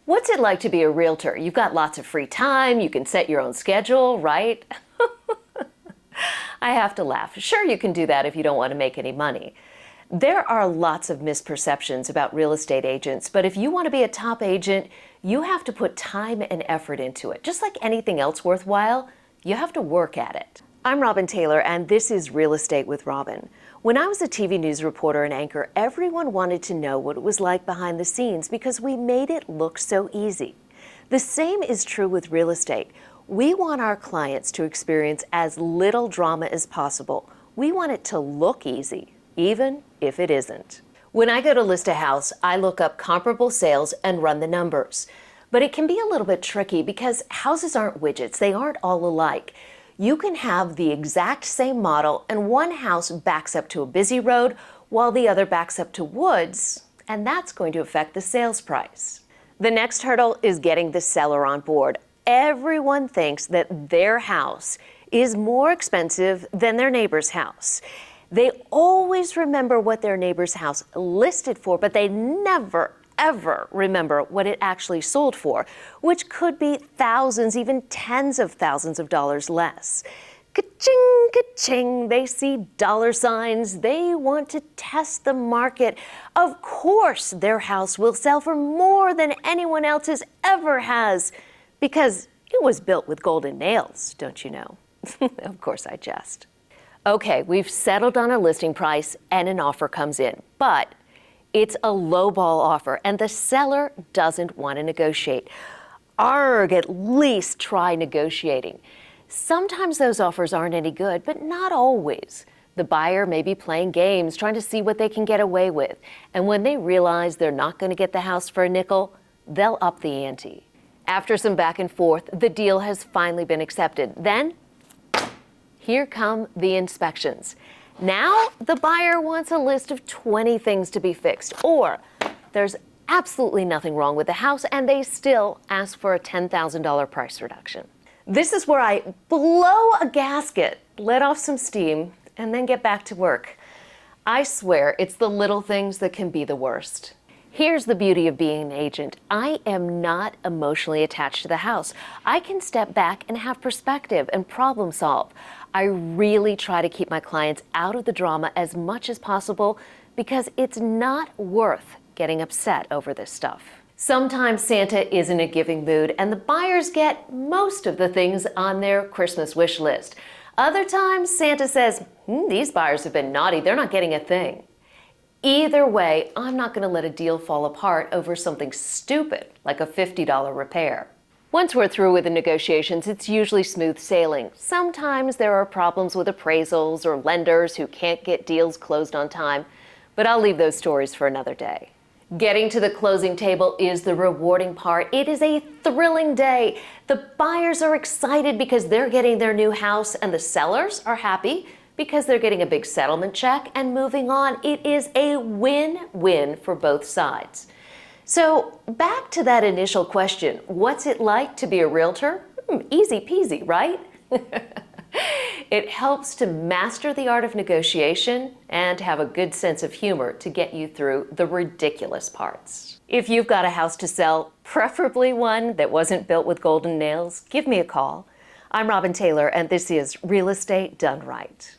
What's it like to be a realtor? You've got lots of free time, you can set your own schedule, right? I have to laugh. Sure, you can do that if you don't want to make any money. There are lots of misperceptions about real estate agents, but if you want to be a top agent, you have to put time and effort into it. Just like anything else worthwhile, you have to work at it. I'm Robin Taylor, and this is Real Estate with Robin. When I was a TV news reporter and anchor, everyone wanted to know what it was like behind the scenes because we made it look so easy. The same is true with real estate. We want our clients to experience as little drama as possible. We want it to look easy, even if it isn't. When I go to list a house, I look up comparable sales and run the numbers. But it can be a little bit tricky because houses aren't widgets. They aren't all alike. You can have the exact same model and one house backs up to a busy road while the other backs up to woods, and that's going to affect the sales price. The next hurdle is getting the seller on board. Everyone thinks that their house is more expensive than their neighbor's house. They always remember what their neighbor's house listed for, but they never, ever remember what it actually sold for, which could be thousands, even tens of thousands of dollars less. Ka-ching, ka-ching, they see dollar signs. They want to test the market. Of course, their house will sell for more than anyone else's ever has, because it was built with golden nails, don't you know? Of course, I jest. Okay, we've settled on a listing price and an offer comes in, but it's a lowball offer and the seller doesn't want to negotiate. Arg, at least try negotiating. Sometimes those offers aren't any good, but not always. The buyer may be playing games, trying to see what they can get away with. And when they realize they're not going to get the house for a nickel, they'll up the ante. After some back and forth, the deal has finally been accepted. Then, here come the inspections. Now, the buyer wants a list of 20 things to be fixed, or there's absolutely nothing wrong with the house and they still ask for a $10,000 price reduction. This is where I blow a gasket, let off some steam, and then get back to work. I swear, it's the little things that can be the worst. Here's the beauty of being an agent. I am not emotionally attached to the house. I can step back and have perspective and problem solve. I really try to keep my clients out of the drama as much as possible because it's not worth getting upset over this stuff. Sometimes Santa is in a giving mood and the buyers get most of the things on their Christmas wish list. Other times Santa says, these buyers have been naughty, they're not getting a thing. Either way, I'm not going to let a deal fall apart over something stupid like a $50 repair. Once we're through with the negotiations, it's usually smooth sailing. Sometimes there are problems with appraisals or lenders who can't get deals closed on time, but I'll leave those stories for another day. Getting to the closing table is the rewarding part. It is a thrilling day. The buyers are excited because they're getting their new house, and the sellers are happy because they're getting a big settlement check and moving on. It is a win-win for both sides. So back to that initial question, what's it like to be a realtor? Easy peasy, right? It helps to master the art of negotiation and have a good sense of humor to get you through the ridiculous parts. If you've got a house to sell, preferably one that wasn't built with golden nails, give me a call. I'm Robin Taylor, and this is Real Estate Done Right.